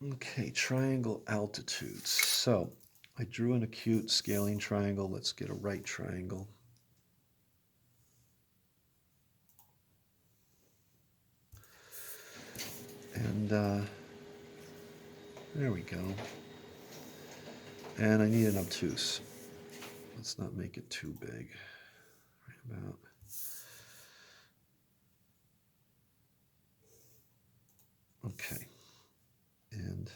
Okay, triangle altitudes. So I drew an acute scaling triangle. Let's get a right triangle. And there we go. And I need an obtuse. Let's not make it too big. Right about. Okay. And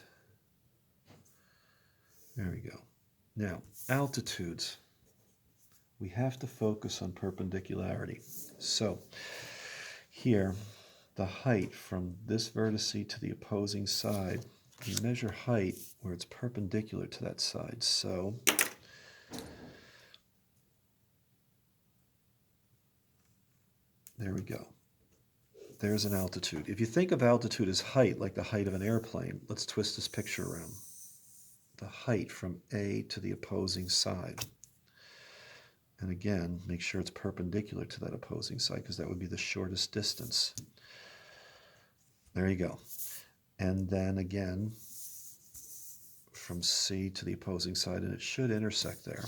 there we go. Now, altitudes. We have to focus on perpendicularity. So here, the height from this vertice to the opposing side, we measure height where it's perpendicular to that side. So there we go. There's an altitude. If you think of altitude as height, like the height of an airplane, let's twist this picture around. The height from A to the opposing side. And again, make sure it's perpendicular to that opposing side because that would be the shortest distance. There you go. And then again, from C to the opposing side, and it should intersect there.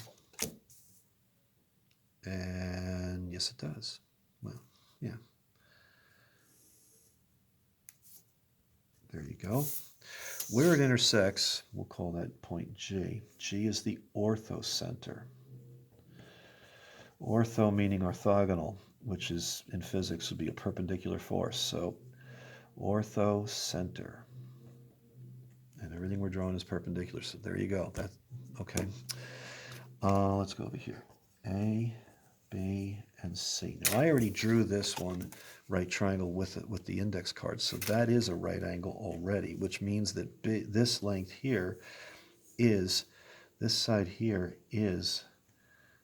And yes, it does. Well, yeah. There you go. Where it intersects, we'll call that point G. G is the orthocenter. Ortho meaning orthogonal, which is in physics would be a perpendicular force. So orthocenter. And everything we're drawing is perpendicular. So there you go. That's okay. Let's go over here. A, B, and C. Now I already drew this one right triangle with the index card, so that is a right angle already, which means that this length here is, this side here is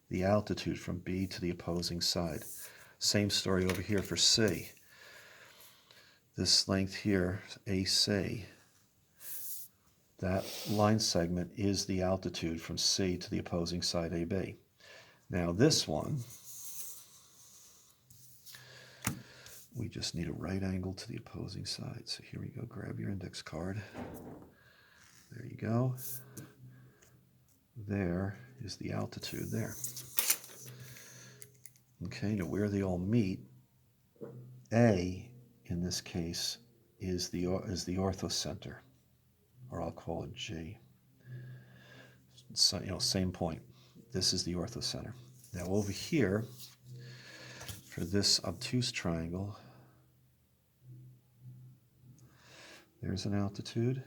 the altitude from B to the opposing side. Same story over here for C. This length here, AC, that line segment is the altitude from C to the opposing side AB. Now this one, we just need a right angle to the opposing side. So here we go, grab your index card. There you go. There is the altitude there. Okay, now where they all meet, A in this case is the orthocenter, or I'll call it G. So, same point. This is the orthocenter. Now over here, for this obtuse triangle, there's an altitude.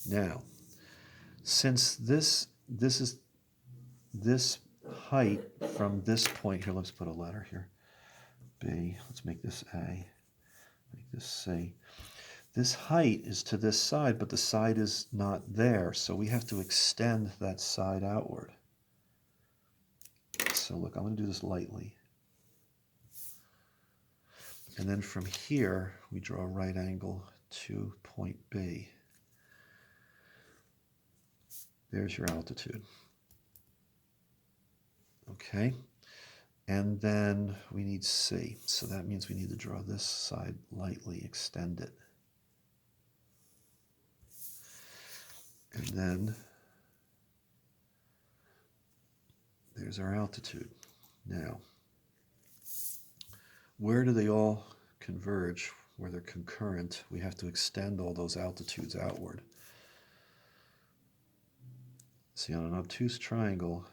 Now, since this height from this point here, let's put a letter here, B, let's make this A, make this C. This height is to this side, but the side is not there, so we have to extend that side outward. So look, I'm going to do this lightly. And then from here, we draw a right angle to point B. There's your altitude. Okay, and then we need C. So that means we need to draw this side lightly, extend it. And then there's our altitude. Now, where do they all converge? Where they're concurrent, we have to extend all those altitudes outward. See, on an obtuse triangle,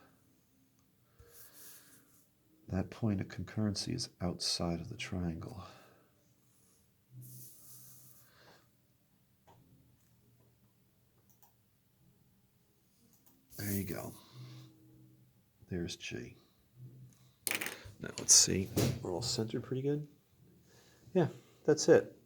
that point of concurrency is outside of the triangle. There you go. There's G. Now let's see. We're all centered pretty good? Yeah, that's it.